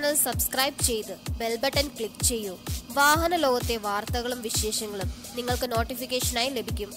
Channel subscribe ചെയ്ത് bell button click ചെയ്യൂ. വാഹന ലോകത്തെ വാർത്തകളും വിശേഷങ്ങളും നിങ്ങൾക്ക് നോട്ടിഫിക്കേഷനായി ലഭിക്കും.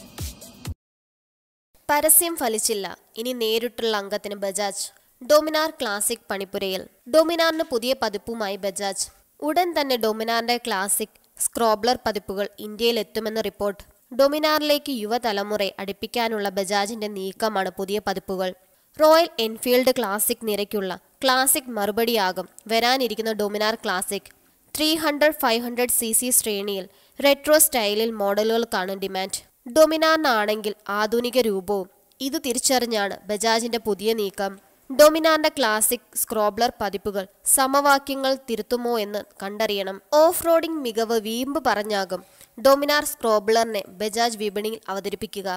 പരസ്യം ഫലിച്ചില്ല, ഇനി നേരിട്ടുള്ള അംഗത്തിന് ബജാജ്. ഡൊമിനാർ ക്ലാസിക് പണിപ്പുരയിൽ. ഡൊമിനാറിന് പുതിയ പതിപ്പുമായി ബജാജ്. ഉടൻ തന്നെ ഡൊമിനാറിന്റെ ക്ലാസിക്, സ്ക്രോബ്ലർ പതിപ്പുകൾ ഇന്ത്യയിൽ എത്തുമെന്ന് റിപ്പോർട്ട്. ഡൊമിനാറിലേക്ക് യുവതലമുറയെ അടുപ്പിക്കാനുള്ള ബജാജിന്റെ നീക്കമാണ് പുതിയ പതിപ്പുകൾ. റോയൽ എൻഫീൽഡ് ക്ലാസിക് നിരയ്ക്കുള്ള ക്ലാസിക് മറുപടിയാകും വരാനിരിക്കുന്ന ഡൊമിനാർ ക്ലാസിക്. 300-500cc ശ്രേണിയിൽ റെട്രോ സ്റ്റൈലിൽ മോഡലുകൾക്കാണ് ഡിമാൻഡ്. ഡൊമിനാറിനാണെങ്കിൽ ആധുനിക രൂപവും. ഇത് തിരിച്ചറിഞ്ഞാണ് ബജാജിന്റെ പുതിയ നീക്കം. ഡൊമിനാറിന്റെ ക്ലാസിക്, സ്ക്രോബ്ലർ പതിപ്പുകൾ സമവാക്യങ്ങൾ തിരുത്തുമോ എന്ന് കണ്ടറിയണം. ഓഫ് റോഡിംഗ് മികവ് വീമ്പ് പറഞ്ഞാകും ഡൊമിനാർ സ്ക്രോബ്ലറിനെ ബജാജ് വിപണിയിൽ അവതരിപ്പിക്കുക.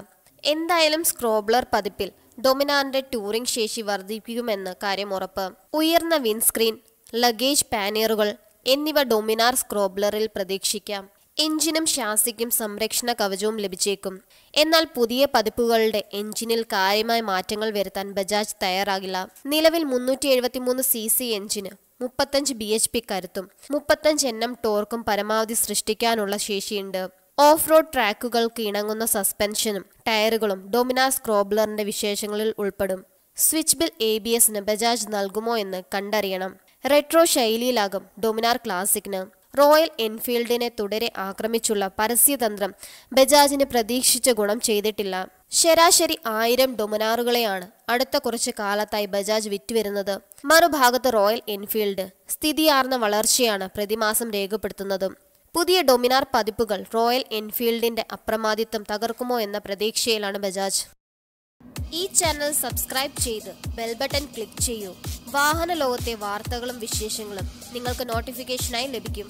എന്തായാലും സ്ക്രോബ്ലർ പതിപ്പിൽ ഡൊമിനാറിന്റെ ടൂറിംഗ് ശേഷി വർദ്ധിപ്പിക്കുമെന്ന് കാര്യം ഉറപ്പ്. ഉയർന്ന വിൻസ്ക്രീൻ, ലഗേജ് പാനറുകൾ എന്നിവ ഡൊമിനാർ സ്ക്രോബ്ലറിൽ പ്രതീക്ഷിക്കാം. എഞ്ചിനും ഷാസിക്കും സംരക്ഷണ കവചവും ലഭിച്ചേക്കും. എന്നാൽ പുതിയ പതിപ്പുകളുടെ എഞ്ചിനിൽ കാര്യമായ മാറ്റങ്ങൾ വരുത്താൻ ബജാജ് തയ്യാറാകില്ല. നിലവിൽ 373cc എഞ്ചിന് 35 bhp കരുത്തും 35 Nm ടോർക്കും പരമാവധി സൃഷ്ടിക്കാനുള്ള ശേഷിയുണ്ട്. ഓഫ് റോഡ് ട്രാക്കുകൾക്ക് ഇണങ്ങുന്ന സസ്പെൻഷനും ടയറുകളും ഡൊമിനാർ സ്ക്രോബ്ലറിന്റെ വിശേഷങ്ങളിൽ ഉൾപ്പെടും. സ്വിച്ച് ബിൽ ABSന് ബജാജ് നൽകുമോ എന്ന് കണ്ടറിയണം. റെട്രോ ശൈലിയിലാകും ഡൊമിനാർ ക്ലാസിക്കിന്. റോയൽ എൻഫീൽഡിനെ തുടരെ ആക്രമിച്ചുള്ള പരസ്യതന്ത്രം ബജാജിന് പ്രതീക്ഷിച്ച ഗുണം ചെയ്തിട്ടില്ല. ശരാശരി 1000 ഡൊമിനാറുകളെയാണ് അടുത്ത കുറച്ചു കാലത്തായി ബജാജ് വിറ്റുവരുന്നത്. മറുഭാഗത്ത് റോയൽ എൻഫീൽഡ് സ്ഥിതിയാർന്ന വളർച്ചയാണ് പ്രതിമാസം രേഖപ്പെടുത്തുന്നത്. പുതിയ ഡൊമിനാർ പതിപ്പുകൾ റോയൽ എൻഫീൽഡിന്റെ അപ്രമാദിത്വം തകർക്കുമോ എന്ന പ്രതീക്ഷയിലാണ് ബജാജ്. ഈ ചാനൽ സബ്സ്ക്രൈബ് ചെയ്ത് ബെൽ ബട്ടൺ ക്ലിക്ക് ചെയ്യൂ. വാഹന ലോകത്തെ വാർത്തകളും വിശേഷങ്ങളും നിങ്ങൾക്ക് നോട്ടിഫിക്കേഷനായി ലഭിക്കും.